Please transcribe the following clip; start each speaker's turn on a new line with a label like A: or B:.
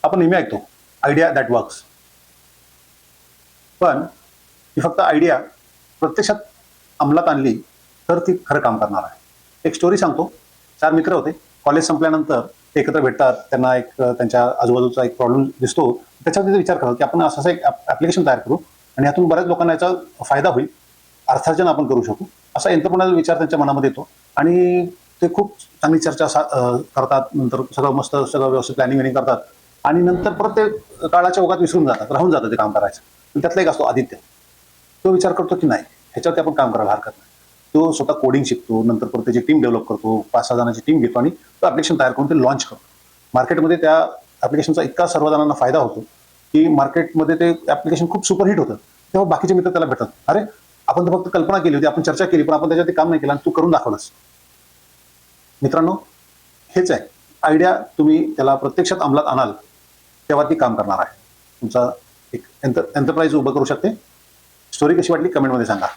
A: आपण नेहमी ऐकतो आयडिया दॅट वर्क्स, पण ही फक्त आयडिया प्रत्यक्षात अंमलात आणली तर ती खरं काम करणार आहे. एक स्टोरी सांगतो. 4 मित्र होते. कॉलेज संपल्यानंतर ते एकत्र भेटतात. त्यांना एक त्यांच्या आजूबाजूचा एक प्रॉब्लेम दिसतो. त्याच्यावर ते विचार करतात की आपण असं एक ऍप्लिकेशन तयार करू आणि यातून बऱ्याच लोकांना याचा फायदा होईल, अर्थार्जन आपण करू शकू, असा एंटरप्रेन्योरियल विचार त्यांच्या मनामध्ये येतो. आणि ते खूप चांगली चर्चा करतात. नंतर सगळं मस्त सगळं व्यवस्थित प्लॅनिंग करतात आणि नंतर परत ते काळाच्या ओघात विसरून जातात, राहून जातं ते काम करायचं. पण त्यातला एक असतो आदित्य. तो विचार करतो की नाही, ह्याच्यावरती आपण काम करायला हरकत नाही. तो स्वतः कोडिंग शिकतो, नंतर परत त्याची टीम डेव्हलप करतो, 5-6 जणांची टीम घेतो आणि तो ऍप्लिकेशन तयार करून ते लॉन्च करतो. मार्केटमध्ये त्या ऍप्लिकेशनचा इतका सर्व जणांना फायदा होतो की मार्केटमध्ये ते ऍप्लिकेशन खूप सुपरहिट होतं. तेव्हा बाकीचे मित्र त्याला भेटतात, अरे आपण तर फक्त कल्पना केली होती, आपण चर्चा केली, पण आपण त्याच्यावरती काम नाही केलं आणि तू करून दाखवलंस. मित्रांनो, हेच आहे आयडिया. तुम्ही त्याला प्रत्यक्षात अंमलात आणाल तेव्हा ती काम करणार आहे. तुमचा एक एंटरप्राइज उभं करू शकते. स्टोरी कशी वाटली कमेंटमध्ये सांगा.